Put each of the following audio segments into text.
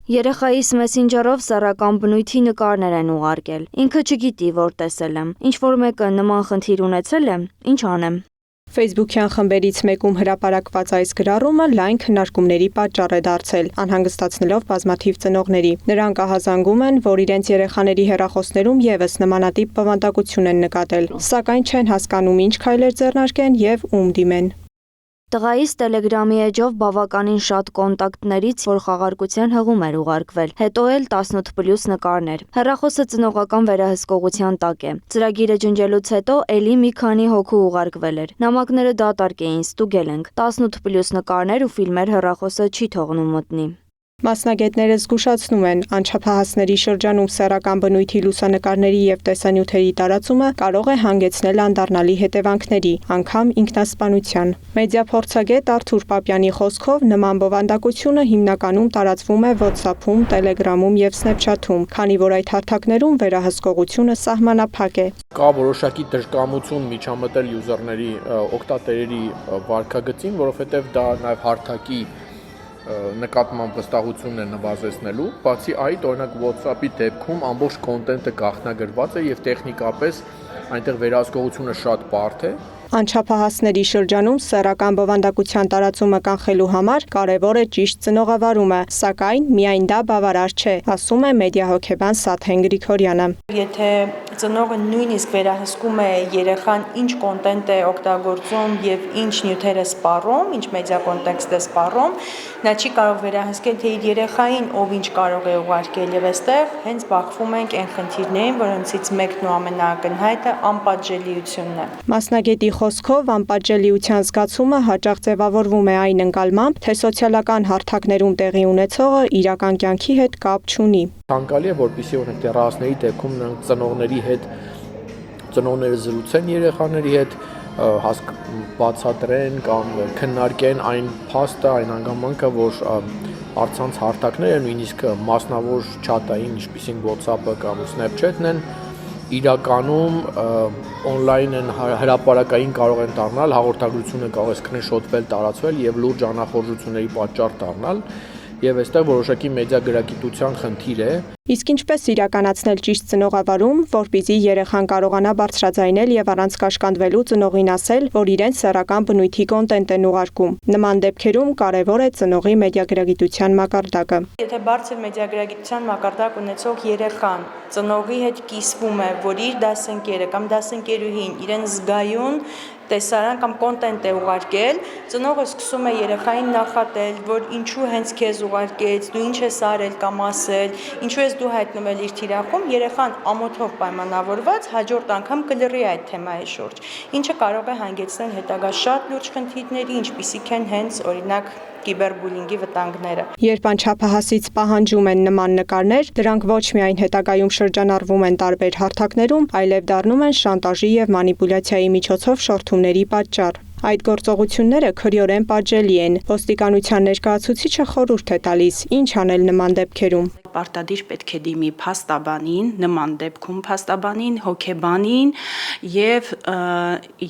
Երեխայիս մեսենջերով սեռական բնույթի նկարներ են ուղարկել։ Ինքը չգիտի, որ տեսել եմ։ Ինչ-որ մեկը նման խնդիր ունեցել է, ինչ անեմ։ Facebook-յան խմբերից մեկում հրապարակված այս գրառումը լայն քննարկումների պատճառ է դարձել, անհանգստացնելով բազմաթիվ ծնողների։ Նրանք ահազանգում են, որ իրենց երեխաների հեռախոսներում ևս նմանատիպ բովանդակություն են նկատել, սակայն չեն հասկանում ինչ քայլեր ձեռնարկեն եւ ում դիմեն։ Տղայիս Տելեգրամի էջով բավականին շատ կոնտակտներից, որ խաղարկության հղում էր ուղարկվել, հետո էլ 18+ նկարներ։ Հեռախոսը ծնողական վերահսկողության տակ է։ Ծրագիրը ջնջելուց հետո էլի մի քանի հոգու ուղարկվել էր։ Նամակները դատարկ էին, ստուգել ենք։ 18+ նկարներ ու ֆիլմեր հեռախոսը չի թողնում մտնի։ Մասնագետները զգուշացնում են, անչափահասների շրջանում սեռական բնույթի լուսանկարների եւ տեսանյութերի տարածումը կարող է հանգեցնել անդառնալի հետևանքների, անգամ ինքնասպանության։ Մեդիափորձագետ Արթուր Պապյանի խոսքով նման բովանդակությունը հիմնականում տարածվում է WhatsApp-ում, Telegram-ում եւ Snapchat-ում, քանի որ այդ հարթակներում վերահսկողությունը սահմանափակ է։ Կա որոշակի դժկամություն միջամտել յուզերների, օգտատերերի վարքագծին, որովհետեւ դա նաեւ հարթակի նկատմամբ վստահությունն է նվազեցնելու, բացի այդ, օրինակ WhatsApp-ի դեպքում ամբողջ կոնտենտը գաղտնագրված է եւ տեխնիկապես այնտեղ վերահսկողությունը շատ բարդ է։ Անչափահասների շրջանում սեռական բովանդակության տարածումը կանխելու համար կարևոր է ճիշտ ծնողավարումը, սակայն միայն դա բավարար չէ, ասում է մեդիահոգեբան Սաթեն Գրիգորյանը։ Եթե ծնողը նույնիսկ վերահսկում է երեխան ինչ կոնտենտ է օգտագործում եւ ինչ նյութեր է սպառում, ինչ մեդիա կոնտեքստ է սպառում, նա չի կարող վերահսկել թե իր երեխային ով ինչ կարող է ուղարկել եւ այստեղ հենց բախվում ենք այն խնդիրներին, որոնցից մեկն ու ամենակնհայտը անպատժելիությունն է։ Մասնագետի խոսքով անպատժելիության զգացումը հաճախ ձևավորվում է այն ընկալմամբ, թե սոցիալական հարթակներում տեղի ունեցողը իրական կյանքի հետ կապ չունի։ Ցանկալի է, որպեսզի օրինակ դեռահասների դեպքում նրանք ծնողները զրուցեն երեխաների հետ, բացատրեն կամ քննարկեն այն փաստը, այն հանգամանքը, որ առցանց հարթակները, նույնիսկ մասնավոր չաթային, ինչպիսին WhatsApp-ը կամ Snapchat-ն են, իրականում on-line են հրապարակային կարող են դառնալ, հաղորդագրությունը կարող է սկրինշոթվել, տարածվել եւ լուրջ անախորժությունների պատճառ դառնալ, եւ այստեղ որոշակի մեդիա գրագիտության խնդիր է։ Իսկ ինչպես իրականացնել ճիշտ ծնողավարում, որպեսզի երեխան կարողանա բարձրաձայնել եւ առանց կաշկանդվելու ծնողին ասել, որ իրեն սեռական բնույթի կոնտենտ են ուղարկում։ Նման դեպքերում կարևոր է ծնողի մեդիագրագիտության մակարդակը։ Եթե բարձր մեդիագրագիտության մակարդակ ունեցող երեխան ծնողի հետ կիսվում է, որ իր դասընկերը կամ դասընկերուհին իրեն զգայուն տեսարան կամ կոնտենտ է ուղարկել, ծնողը սկսում է երեխային նախատել, որ ինչու հենց քեզ ուղարկեց, դու ինչ ես արել կամ ասել, ինչու ես դու հայտնվել իր թիրախում, երեխան ամոթով պայմանավորված հաջորդ անգամ կլռի այդ թեմայի շուրջ, ինչը կարող է հանգեցնել հետագա շատ լուրջ խնդիրների, ինչպիսիք են հենց օրինակ կիբերբուլինգի վտանգները։ Երբ անչափահասից պահանջում են նման նկարներ, դրանք ոչ միայն հետագայում շրջանառվում են տարբեր հարթակներում, այլև դառնում են շանտաժի եւ մանիպուլյացիայի միջոցով շորթումների պատճառ։ Այդ գործողությունները քրեորեն պատժելի են։ Ոստիկանության ներկայացուցիչը խորհուրդ է տալիս, ինչ անել նման դեպքերում։ Պարտադիր պետք է դիմի փաստաբանին, նման դեպքում փաստաբանին, հոգեբանին եւ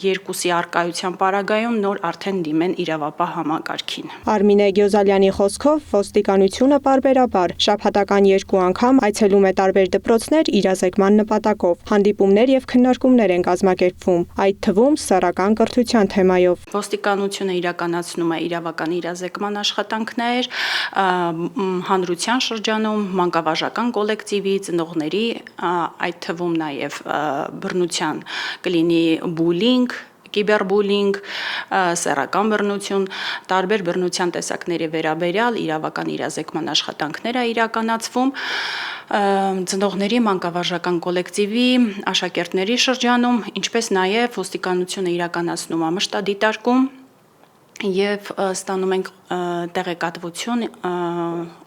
երկուսի արկայության պարագայում նոր արդեն դիմեն իրավապահ համակարգին։ Արմինե Գյոզալյանի խոսքով ոստիկանությունը պարբերաբար շաբաթական 2 անգամ այցելում է տարբեր դպրոցներ իրազեկման նպատակով։ Հանդիպումներ եւ քննարկումներ են կազմակերպվում, այդ թվում սեռական կրթության թեմայով։ Ոստիկանությունը իրականացնում է իրավական իրազեկման աշխատանքներ հանրության շրջանում, մանկավարժական կոլեկտիվի ծնողների, այդ թվում նաև բռնության կլինի բուլինգ, կիբերբուլինգ, սեռական բռնություն, տարբեր բռնության տեսակների վերաբերյալ իրավական իրազեկման աշխատանքներ է իրականացվում ծնողների մանկավարժական կոլեկտիվի աշակերտների շրջանում, ինչպես նաև ոստիկանությունը իրականացնում է մշտադիտարկում եւ ստանում ենք տեղեկատվություն,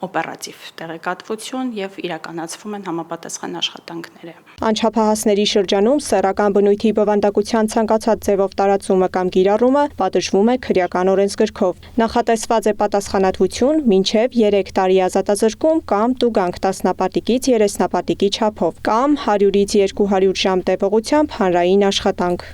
օպերատիվ տեղեկատվություն եւ իրականացվում են համապատասխան աշխատանքները։ Անչափահասների շրջանում սեռական բնույթի բովանդակության ցանկացած ձևով տարածումը կամ կիրառումը պատժվում է քրեական օրենսգրքով։ Նախատեսված է պատասխանատվություն մինչև 3 տարի ազատազրկում կամ տուգանք տասնապատիկից 30 պատիկի չափով կամ 100-ից 200 ժամ տևողությամբ հանրային աշխատանք։